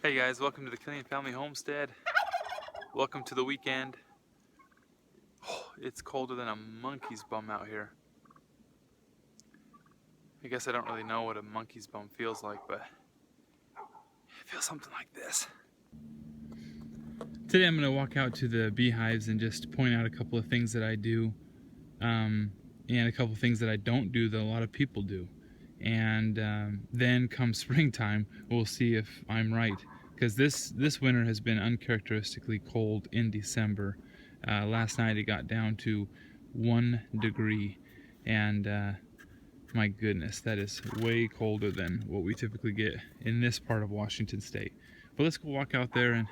Hey guys, welcome to the Killian Family Homestead. Welcome to the weekend. Oh, it's colder than a monkey's bum out here. I guess I don't really know what a monkey's bum feels like, but it feels something like this. Today I'm going to walk out to the beehives and just point out a couple of things that I do and a couple of things that I don't do that a lot of people do. And then come springtime, we'll see if I'm right. Because this winter has been uncharacteristically cold in December. Last night it got down to 1 degree, and my goodness, that is way colder than what we typically get in this part of Washington State. But let's go walk out there and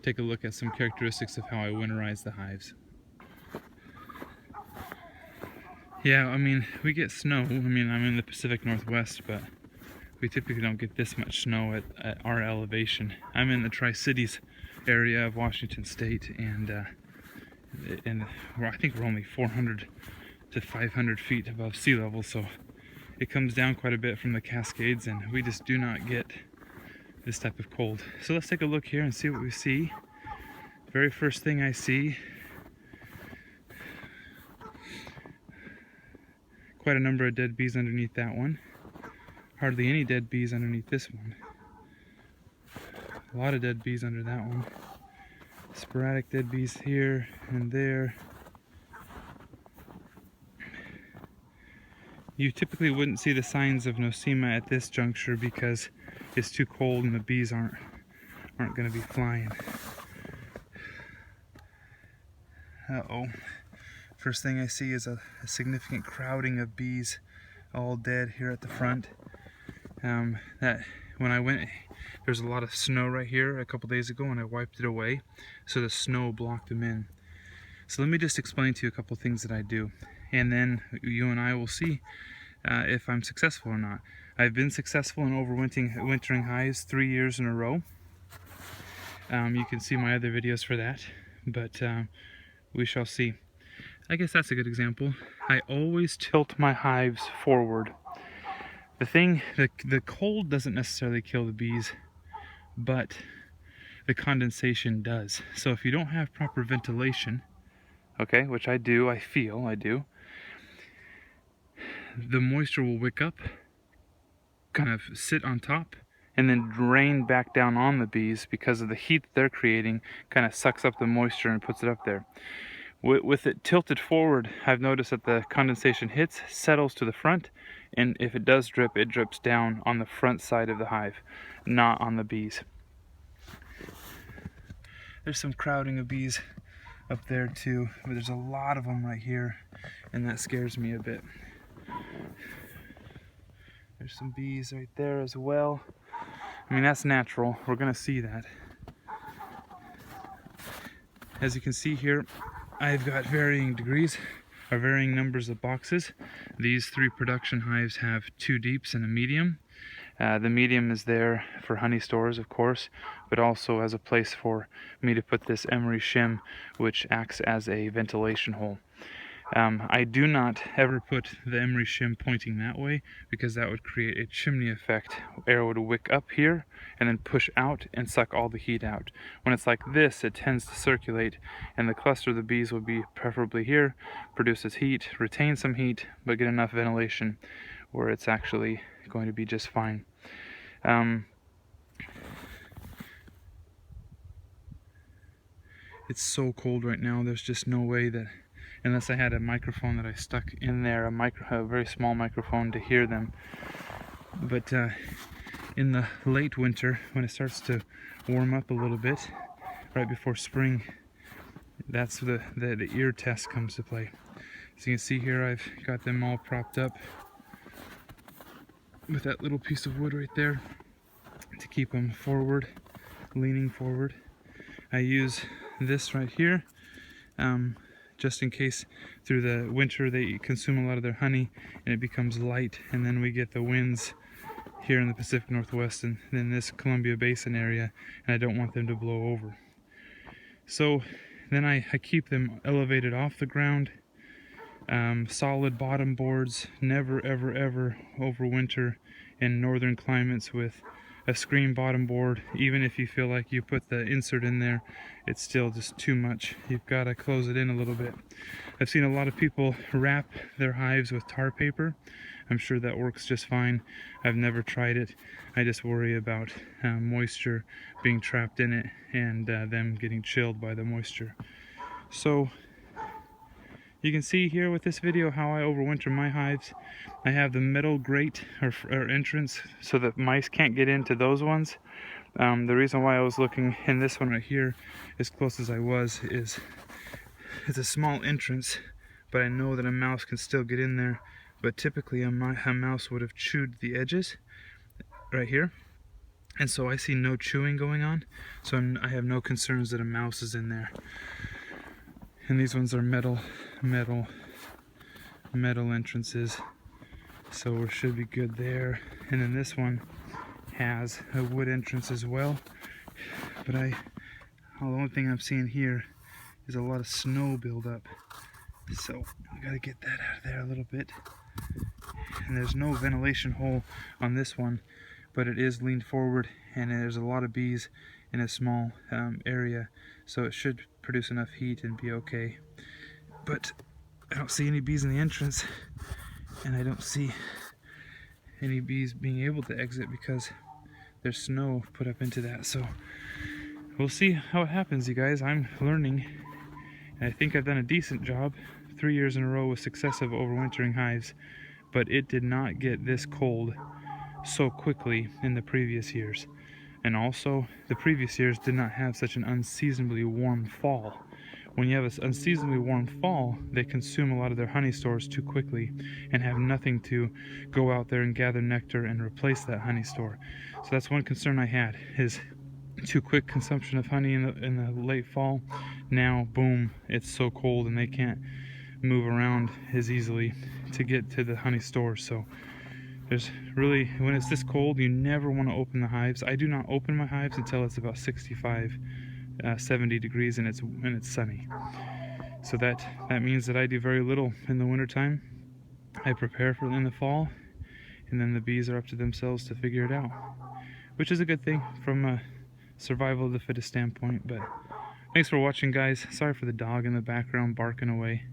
take a look at some characteristics of how I winterize the hives. Yeah, I mean, we get snow. I mean, I'm in the Pacific Northwest, but we typically don't get this much snow at our elevation. I'm in the Tri-Cities area of Washington State, and I think we're only 400 to 500 feet above sea level, so it comes down quite a bit from the Cascades, and we just do not get this type of cold. So let's take a look here and see what we see. Very first thing I see, quite a number of dead bees underneath that one. Hardly any dead bees underneath this one. A lot of dead bees under that one. Sporadic dead bees here and there. You typically wouldn't see the signs of nosema at this juncture because it's too cold and the bees aren't going to be flying. Uh-oh. First thing I see is a significant crowding of bees, all dead here at the front. That when I went, there's a lot of snow right here a couple days ago, and I wiped it away, so the snow blocked them in. So let me just explain to you a couple things that I do, and then you and I will see if I'm successful or not. I've been successful in overwintering hives 3 years in a row. You can see my other videos for that, but we shall see. I guess that's a good example. I always tilt my hives forward. The cold doesn't necessarily kill the bees, but the condensation does. So if you don't have proper ventilation, okay, which I do, I do, the moisture will wick up, kind of sit on top, and then drain back down on the bees because of the heat they're creating, kind of sucks up the moisture and puts it up there. With it tilted forward, I've noticed that the condensation hits, settles to the front, and if it does drip, it drips down on the front side of the hive, not on the bees. There's some crowding of bees up there too, but there's a lot of them right here, and that scares me a bit. There's some bees right there as well. I mean, that's natural. We're gonna see that. As you can see here, I've got varying degrees, or varying numbers of boxes. These 3 production hives have 2 deeps and a medium. The medium is there for honey stores, of course, but also as a place for me to put this emery shim, which acts as a ventilation hole. I do not ever put the emery shim pointing that way because that would create a chimney effect. Air would wick up here and then push out and suck all the heat out. When it's like this, it tends to circulate, and the cluster of the bees would be preferably here, produces heat, retain some heat, but get enough ventilation where it's actually going to be just fine. It's so cold right now, there's just no way that, unless I had a microphone that I stuck in there, a very small microphone to hear them. But in the late winter, when it starts to warm up a little bit, right before spring, that's the ear test comes to play. So you can see here, I've got them all propped up with that little piece of wood right there to keep them forward, leaning forward. I use this right here just in case through the winter they consume a lot of their honey and it becomes light, and then we get the winds here in the Pacific Northwest and in this Columbia Basin area, and I don't want them to blow over. So then I keep them elevated off the ground, solid bottom boards, never ever overwinter in northern climates with a screen bottom board, even if you feel like you put the insert in there, it's still just too much. You've got to close it in a little bit. I've seen a lot of people wrap their hives with tar paper. I'm sure that works just fine. I've never tried it. I just worry about moisture being trapped in it and them getting chilled by the moisture. So you can see here with this video how I overwinter my hives. I have the metal grate or entrance so that mice can't get into those ones. The reason why I was looking in this one right here as close as I was is it's a small entrance, but I know that a mouse can still get in there. But typically a mouse would have chewed the edges right here, and so I see no chewing going on, so I have no concerns that a mouse is in there. And these ones are metal entrances, so we should be good there. And then this one has a wood entrance as well, but the only thing I'm seeing here is a lot of snow buildup, so I gotta get that out of there a little bit. And there's no ventilation hole on this one, but it is leaned forward, and there's a lot of bees in a small area, so it should produce enough heat and be okay. But I don't see any bees in the entrance, and I don't see any bees being able to exit because there's snow put up into that. So we'll see how it happens, you guys. I'm learning, and I think I've done a decent job. 3 years in a row with successive overwintering hives, but it did not get this cold so quickly in the previous years. And also, the previous years did not have such an unseasonably warm fall. When you have an unseasonably warm fall, they consume a lot of their honey stores too quickly and have nothing to go out there and gather nectar and replace that honey store. So that's one concern I had, is too quick consumption of honey in the late fall. Now, boom, it's so cold and they can't move around as easily to get to the honey stores. So there's really, when it's this cold, you never want to open the hives. I do not open my hives until it's about 65, 70 degrees and it's sunny. So that means that I do very little in the wintertime. I prepare for it in the fall, and then the bees are up to themselves to figure it out, which is a good thing from a survival of the fittest standpoint. But thanks for watching, guys. Sorry for the dog in the background barking away.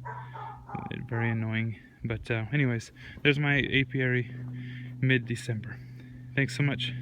Very annoying. But anyways, there's my apiary mid-December. Thanks so much.